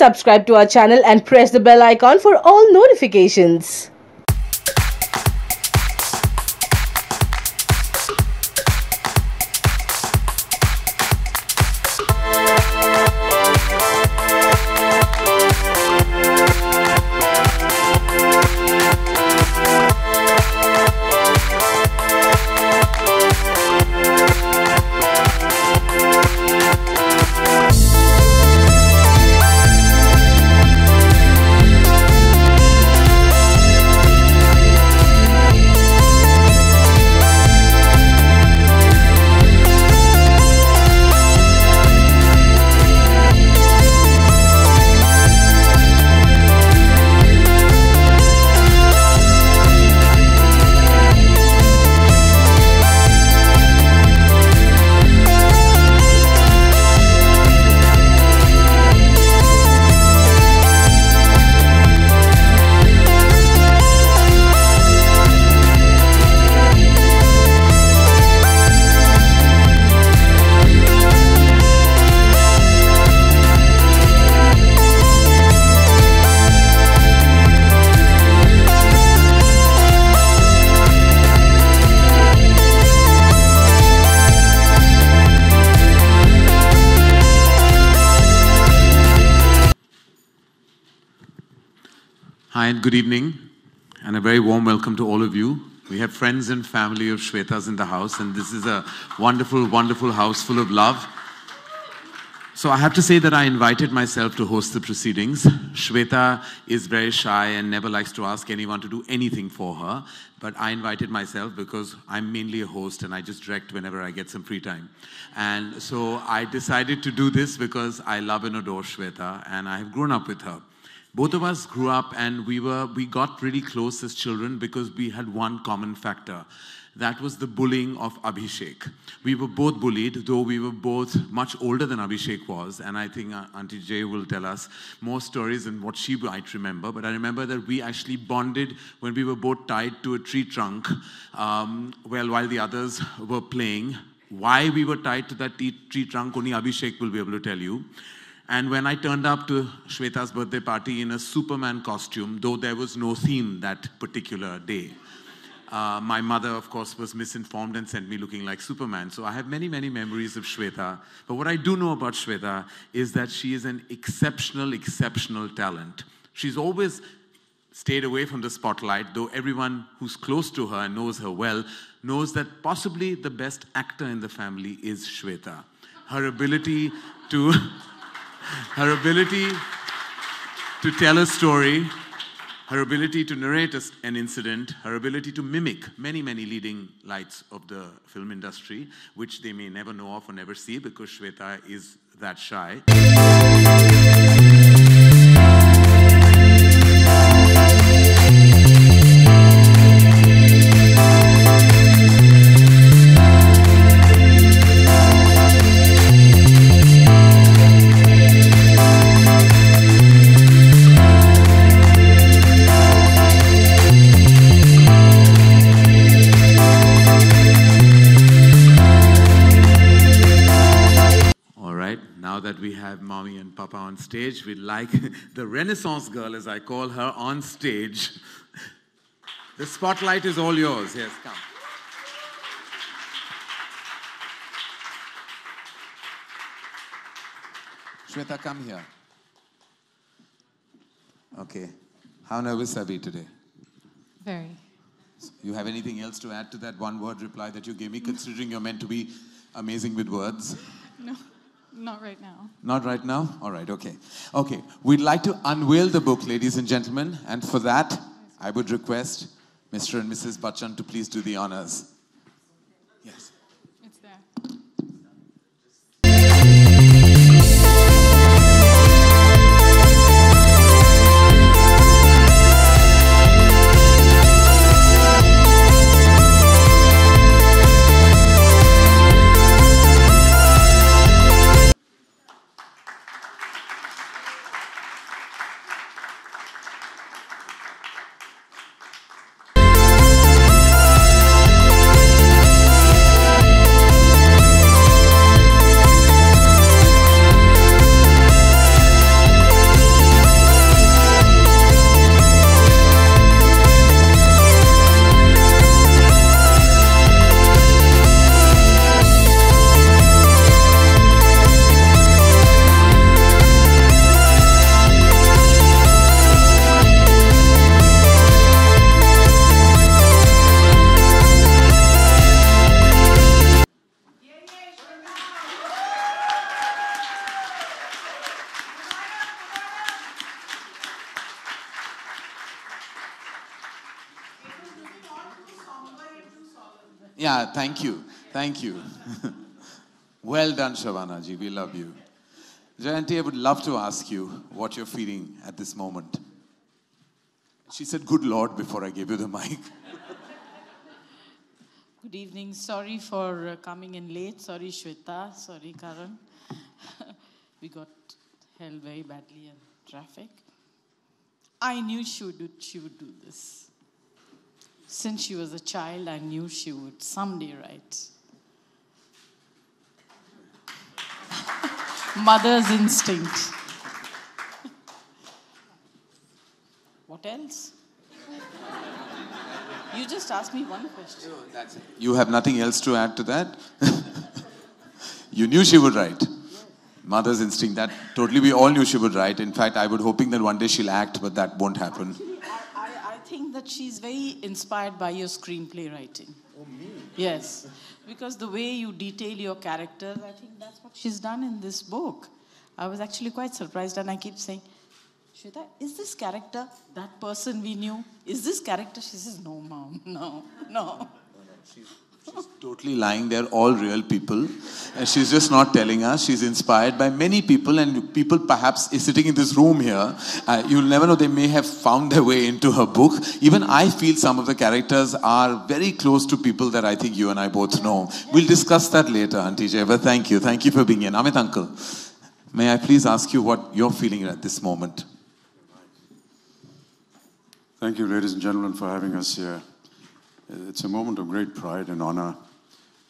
subscribe to our channel and press the bell icon for all notifications. Hi and good evening, and a very warm welcome to all of you. We have friends and family of Shwetas in the house, and this is a wonderful, wonderful house full of love. So I have to say that I invited myself to host the proceedings. Shweta is very shy and never likes to ask anyone to do anything for her, but I invited myself because I'm mainly a host and I just direct whenever I get some free time. And so I decided to do this because I love and adore Shweta, and I have grown up with her. Both of us grew up and we got really close as children because we had one common factor. That was the bullying of Abhishek. We were both bullied, though we were both much older than Abhishek was. And I think Auntie Jay will tell us more stories than what she might remember. But I remember that we actually bonded when we were both tied to a tree trunk while the others were playing. Why we were tied to that tree trunk, only Abhishek will be able to tell you. And when I turned up to Shweta's birthday party in a Superman costume, though there was no theme that particular day, my mother, of course, was misinformed and sent me looking like Superman. So I have many, many memories of Shweta. But what I do know about Shweta is that she is an exceptional, exceptional talent. She's always stayed away from the spotlight, though everyone who's close to her and knows her well knows that possibly the best actor in the family is Shweta. Her ability to tell a story, her ability to narrate an incident, her ability to mimic many, many leading lights of the film industry, which they may never know of or never see because Shweta is that shy. That we have Mommy and Papa on stage, we'd like the Renaissance girl, as I call her, on stage. The spotlight is all yours. Yes, come. Shweta, come here. Okay. How nervous are we today? Very. You have anything else to add to that one-word reply that you gave me, considering you're meant to be amazing with words? No. Not right now. Not right now? All right, okay. Okay, we'd like to unveil the book, ladies and gentlemen, and for that, I would request Mr. and Mrs. Bachchan to please do the honors. Yes. It's there. Yeah, thank you. Thank you. Well done, Shavana ji. We love you. Jayanti, I would love to ask you what you're feeling at this moment. She said, "Good Lord," before I gave you the mic. Good evening. Sorry for coming in late. Sorry, Shweta. Sorry, Karan. We got held very badly in traffic. I knew she would do this. Since she was a child, I knew she would someday write. Mother's instinct. What else? You just asked me one question. No, that's it. You have nothing else to add to that? You knew she would write. Mother's instinct, that totally we all knew she would write. In fact, I was hoping that one day she'll act, but that won't happen. I think that she's very inspired by your screenplay writing. Oh, me? Yes. Because the way you detail your characters, I think that's what she's done in this book. I was actually quite surprised, and I keep saying, Shweta, is this character that person we knew? Is this character? She says, no, Mom, no. She's totally lying. They're all real people. And she's just not telling us. She's inspired by many people, and people perhaps is sitting in this room here. You'll never know. They may have found their way into her book. Even I feel some of the characters are very close to people that I think you and I both know. We'll discuss that later, Auntie Jay. But thank you. Thank you for being here. Amit Uncle, may I please ask you what you're feeling at this moment? Thank you, ladies and gentlemen, for having us here. It's a moment of great pride and honor,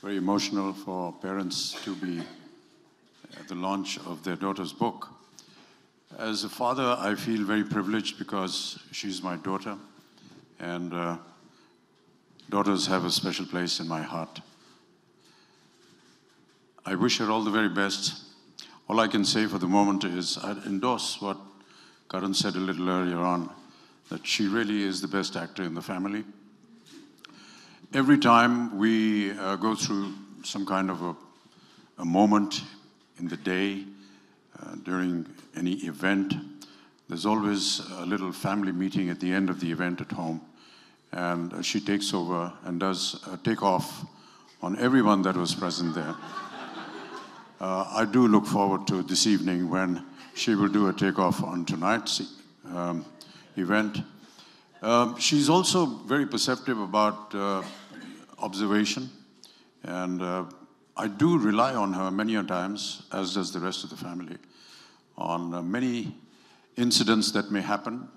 very emotional for parents to be at the launch of their daughter's book. As a father, I feel very privileged because she's my daughter, and daughters have a special place in my heart. I wish her all the very best. All I can say for the moment is I'd endorse what Karan said a little earlier on, that she really is the best actor in the family. Every time we go through some kind of a moment in the day, during any event, there's always a little family meeting at the end of the event at home. And she takes over and does a takeoff on everyone that was present there. I do look forward to this evening when she will do a takeoff on tonight's event. She's also very perceptive about observation, and I do rely on her many a times, as does the rest of the family, on many incidents that may happen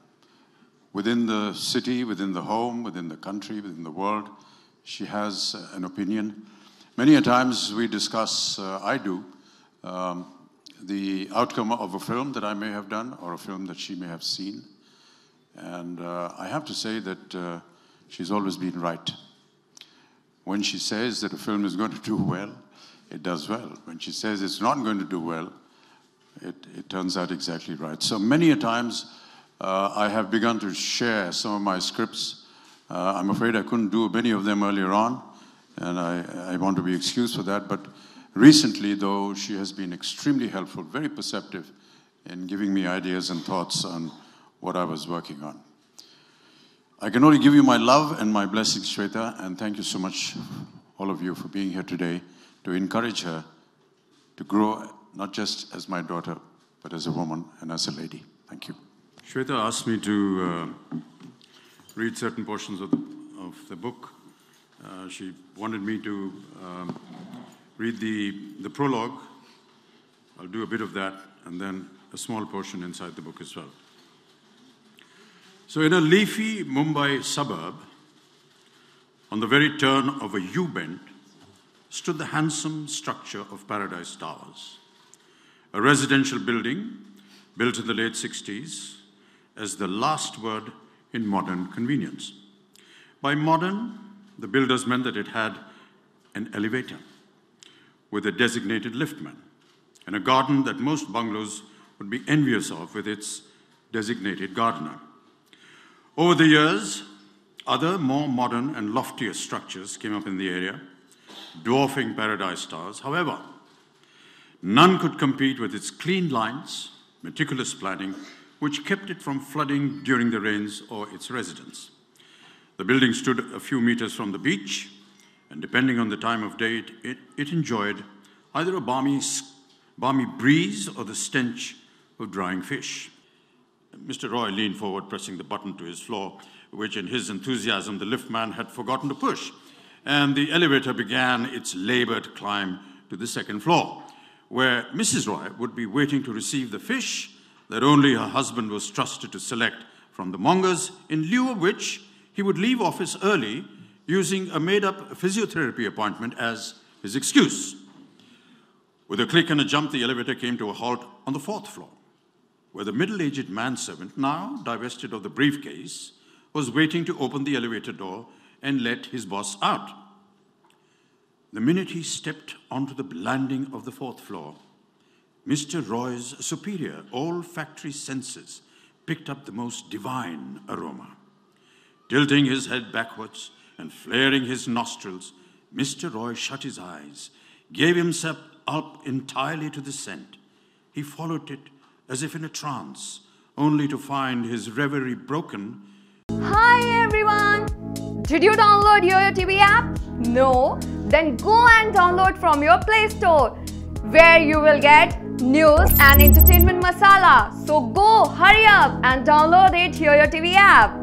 within the city, within the home, within the country, within the world. She has an opinion. Many a times we discuss, I do, the outcome of a film that I may have done or a film that she may have seen. And I have to say that she's always been right. When she says that a film is going to do well, it does well. When she says it's not going to do well, it turns out exactly right. So many a times I have begun to share some of my scripts. I'm afraid I couldn't do many of them earlier on, and I want to be excused for that. But recently, though, she has been extremely helpful, very perceptive in giving me ideas and thoughts on what I was working on. I can only give you my love and my blessings, Shweta, and thank you so much, all of you, for being here today to encourage her to grow, not just as my daughter, but as a woman and as a lady. Thank you. Shweta asked me to read certain portions of the book. She wanted me to read the prologue. I'll do a bit of that, and then a small portion inside the book as well. So in a leafy Mumbai suburb, on the very turn of a U-bend, stood the handsome structure of Paradise Towers, a residential building built in the late 60s as the last word in modern convenience. By modern, the builders meant that it had an elevator with a designated liftman and a garden that most bungalows would be envious of with its designated gardener. Over the years, other more modern and loftier structures came up in the area, dwarfing Paradise Towers. However, none could compete with its clean lines, meticulous planning, which kept it from flooding during the rains or its residents. The building stood a few meters from the beach and depending on the time of day, it enjoyed either a balmy breeze or the stench of drying fish. Mr. Roy leaned forward, pressing the button to his floor, which in his enthusiasm the liftman had forgotten to push, and the elevator began its labored climb to the second floor, where Mrs. Roy would be waiting to receive the fish that only her husband was trusted to select from the mongers, in lieu of which he would leave office early, using a made-up physiotherapy appointment as his excuse. With a click and a jump, the elevator came to a halt on the 4th floor, where the middle-aged manservant, now divested of the briefcase, was waiting to open the elevator door and let his boss out. The minute he stepped onto the landing of the 4th floor, Mr. Roy's superior olfactory senses picked up the most divine aroma. Tilting his head backwards and flaring his nostrils, Mr. Roy shut his eyes, gave himself up entirely to the scent. He followed it as if in a trance, only to find his reverie broken. Hi everyone! Did you download YOYO TV app? No? Then go and download from your Play Store, where you will get news and entertainment masala. So go, hurry up and download it, YOYO TV app.